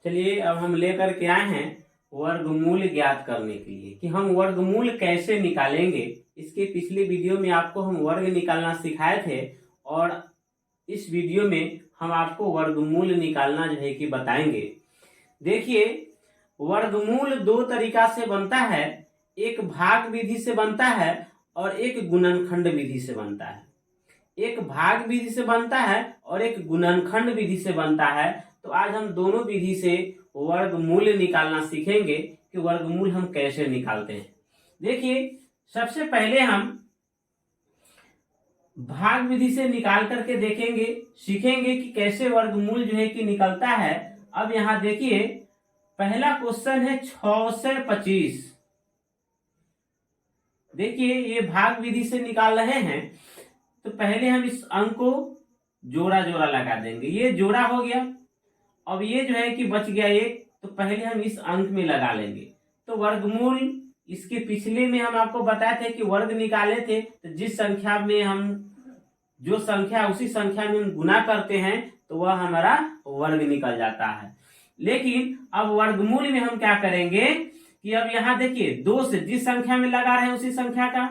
चलिए अब हम लेकर के आए हैं वर्गमूल ज्ञात करने के लिए कि हम वर्गमूल कैसे निकालेंगे। इसके पिछले वीडियो में आपको हम वर्ग निकालना सिखाए थे और इस वीडियो में हम आपको वर्गमूल निकालना जो है कि बताएंगे। देखिए, वर्गमूल दो तरीका से बनता है, एक भाग विधि से बनता है और एक गुणनखंड विधि से बनता है। एक भाग विधि से बनता है और एक गुणनखंड विधि से बनता है। तो आज हम दोनों विधि से वर्गमूल निकालना सीखेंगे कि वर्गमूल हम कैसे निकालते हैं। देखिए, सबसे पहले हम भाग विधि से निकाल करके देखेंगे, सीखेंगे कि कैसे वर्गमूल जो है कि निकलता है। अब यहां देखिए, पहला क्वेश्चन है 6 से 25। देखिए, ये भाग विधि से निकाल रहे हैं तो पहले हम इस अंक को जोड़ा जोड़ा लगा देंगे। ये जोड़ा हो गया। अब ये जो है कि बच गया एक, तो पहले हम इस अंक में लगा लेंगे। तो वर्गमूल इसके पिछले में हम आपको बताए थे कि वर्ग निकाले थे, तो जिस संख्या में हम जो संख्या उसी संख्या में हम गुना करते हैं तो वह हमारा वर्ग निकल जाता है। लेकिन अब वर्गमूल में हम क्या करेंगे कि अब यहाँ देखिए, 2 से जिस संख्या में लगा रहे हैं उसी संख्या का,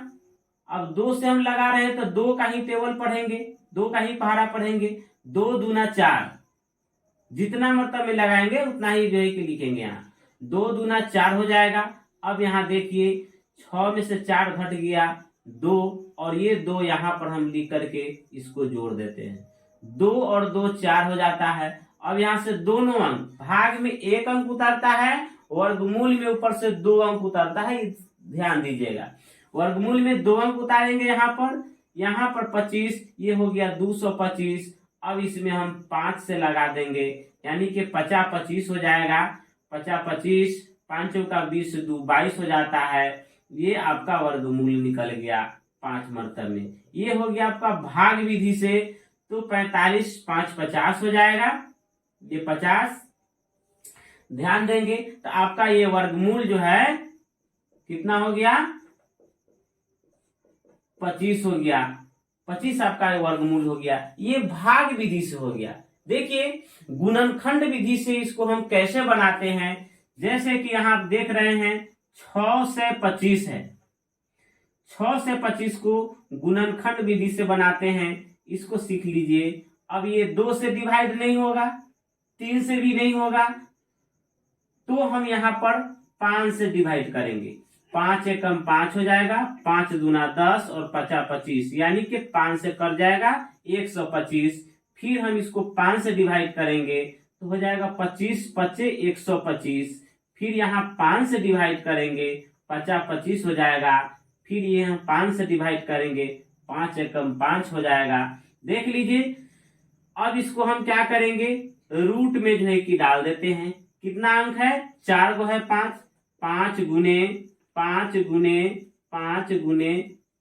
अब 2 से हम लगा रहे हैं तो 2 का ही टेबल पढ़ेंगे, 2 का ही पहाड़ा पढ़ेंगे। 2 दूना 4, जितना मतलब में लगाएंगे उतना ही जो है कि लिखेंगे। यहाँ 2 दूना 4 हो जाएगा। अब यहाँ देखिए, 6 में से 4 घट गया 2, और ये 2 यहाँ पर हम लिख करके इसको जोड़ देते हैं। 2 और 2 4 हो जाता है। अब यहाँ से दोनों अंक, भाग में 1 अंक उतरता है, वर्गमूल में ऊपर से 2 अंक उतरता है। ध्यान दीजिएगा, वर्गमूल में 2 अंक उतारेंगे यहाँ पर 25, ये हो गया 225। अब इसमें हम 5 से लगा देंगे, यानी कि 50 25 हो जाएगा। 50 25, 5 चौका 20, 2 22 हो जाता है। ये आपका वर्गमूल निकल गया 5 मरतब में। ये हो गया आपका भाग विधि से। तो 45 5 50 हो जाएगा, ये 50। ध्यान देंगे तो आपका ये वर्गमूल जो है कितना हो गया, 25 हो गया। 25 आपका वर्गमूल हो गया। ये भाग विधि से हो गया। देखिए, गुणनखंड विधि से इसको हम कैसे बनाते हैं। जैसे कि यहाँ आप देख रहे हैं 6 से 25 है। 6 से 25 को गुणनखंड विधि से बनाते हैं, इसको सीख लीजिए। अब ये 2 से डिवाइड नहीं होगा, 3 से भी नहीं होगा, तो हम यहाँ पर 5 से डिवाइड करेंगे। 5 एकम 5 हो जाएगा, 5 दूना 10 और 50 25, यानी कि 5 से कट जाएगा 125। फिर हम इसको 5 से डिवाइड करेंगे तो हो जाएगा 25 25 125। फिर यहाँ 5 से डिवाइड करेंगे, 50 25 हो जाएगा। फिर ये हम 5 से डिवाइड करेंगे, 5 एकम 5 हो जाएगा। देख लीजिए, अब इसको हम क्या करेंगे, रूट में जो है कि डाल देते हैं। कितना अंक है, 4 को है 5, 5 गुने 5 गुने 5 गुने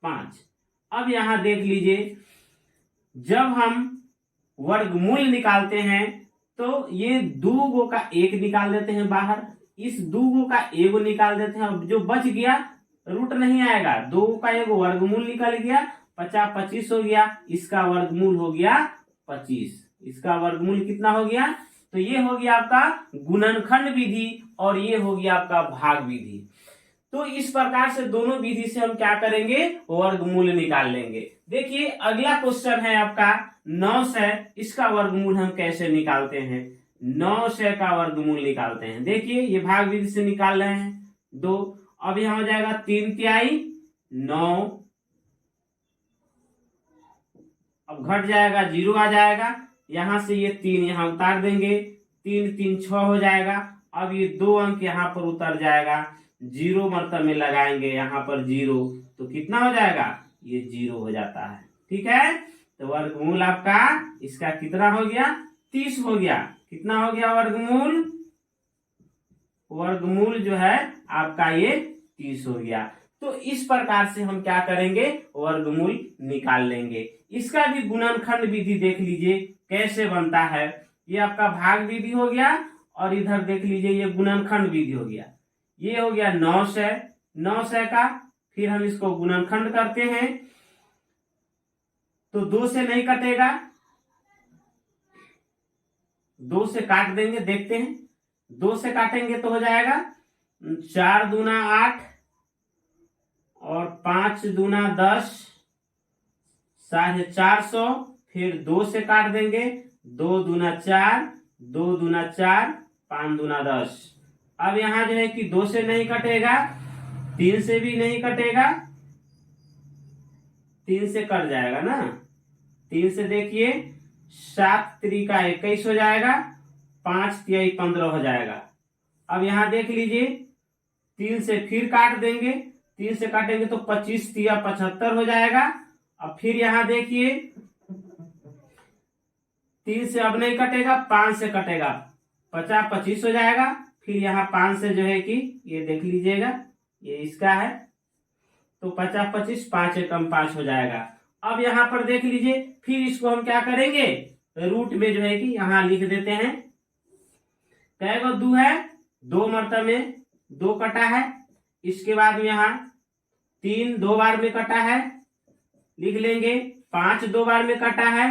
5। अब यहां देख लीजिए, जब हम वर्गमूल निकालते हैं तो ये 2 गो का 1 निकाल देते हैं बाहर, इस 2 गो का 1 निकाल देते हैं। जो बच गया रूट नहीं आएगा, 2 का 1 वर्गमूल निकल गया, 50 25 हो गया। इसका वर्गमूल हो गया 25। इसका वर्गमूल कितना हो गया, तो ये हो गया आपका गुणनखंड विधि और ये हो गया आपका भाग विधि। तो इस प्रकार से दोनों विधि से हम क्या करेंगे, वर्गमूल निकाल लेंगे। देखिए, अगला क्वेश्चन है आपका 9 से, इसका वर्गमूल हम कैसे निकालते हैं। 9 से का वर्गमूल निकालते हैं। देखिए, ये भाग विधि से निकाल रहे हैं 2। अब यहां हो जाएगा 3 तिहाई 9, अब घट जाएगा 0 आ जाएगा। यहां से ये 3 यहां उतार देंगे, 3 3 6 हो जाएगा। अब ये 2 अंक यहां पर उतर जाएगा, 0 मरतब में लगाएंगे यहाँ पर 0, तो कितना हो जाएगा, ये 0 हो जाता है। ठीक है, तो वर्गमूल आपका इसका कितना हो गया, 30 हो गया। कितना हो गया वर्गमूल, वर्गमूल जो है आपका ये 30 हो गया। तो इस प्रकार से हम क्या करेंगे, वर्गमूल निकाल लेंगे। इसका भी गुणनखंड विधि देख लीजिए कैसे बनता है। ये आपका भाग विधि हो गया और इधर देख लीजिए ये गुणनखंड विधि हो गया। ये हो गया 9 से, 9 से का फिर हम इसको गुणनखंड करते हैं तो 2 से नहीं कटेगा, 2 से काट देंगे। देखते हैं 2 से काटेंगे तो हो जाएगा 4 दूना 8 और 5 दूना 10, 450। फिर 2 से काट देंगे, 2 दूना 4, 2 दूना 4, 5 दूना 10। अब यहाँ जो है कि 2 से नहीं कटेगा, 3 से भी नहीं कटेगा, 3 से कट जाएगा ना। 3 से देखिए 7 त्रिका 21 हो जाएगा, 5 तिहाई 15 हो जाएगा। अब यहाँ देख लीजिए 3 से फिर काट देंगे, 3 से काटेंगे तो 25 तिया 75 हो जाएगा। अब फिर यहाँ देखिए 3 से अब नहीं कटेगा, 5 से कटेगा, 50 25 हो जाएगा। फिर यहाँ 5 से जो है कि ये देख लीजिएगा, ये इसका है तो 50 25, 5 एकम 5 हो जाएगा। अब यहाँ पर देख लीजिए, फिर इसको हम क्या करेंगे, रूट में जो है कि यहाँ लिख देते हैं। कैगो 2 है, 2 मरतबे में 2 कटा है। इसके बाद में यहाँ 3 2 बार में कटा है, लिख लेंगे। 5 2 बार में कटा है,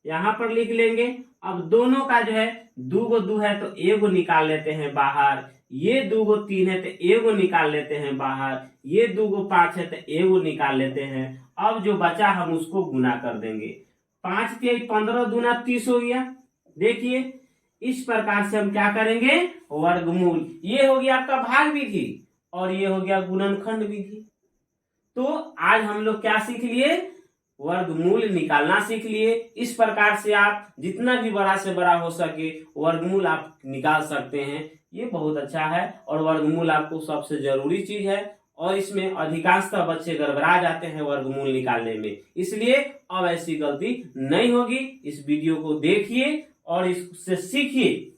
यहाँ पर लिख लेंगे। अब दोनों का जो है 2 गो 2 है तो एगो निकाल लेते हैं बाहर, ये 2 गो 3 है तो एगो निकाल लेते हैं बाहर, ये 2 गो 5 है तो एगो निकाल लेते हैं। अब जो बचा हम उसको गुना कर देंगे। 5 तिहाई 15 दूना 30 हो गया। देखिए इस प्रकार से हम क्या करेंगे, वर्गमूल। ये हो गया आपका भाग विधि और ये हो गया गुणनखंड विधि। तो आज हम लोग क्या सीख लिए, वर्गमूल निकालना सीख लिए। इस प्रकार से आप जितना भी बड़ा से बड़ा हो सके वर्गमूल आप निकाल सकते हैं। ये बहुत अच्छा है और वर्गमूल आपको सबसे जरूरी चीज है और इसमें अधिकांशतः बच्चे गड़बड़ा जाते हैं वर्गमूल निकालने में। इसलिए अब ऐसी गलती नहीं होगी। इस वीडियो को देखिए और इससे सीखिए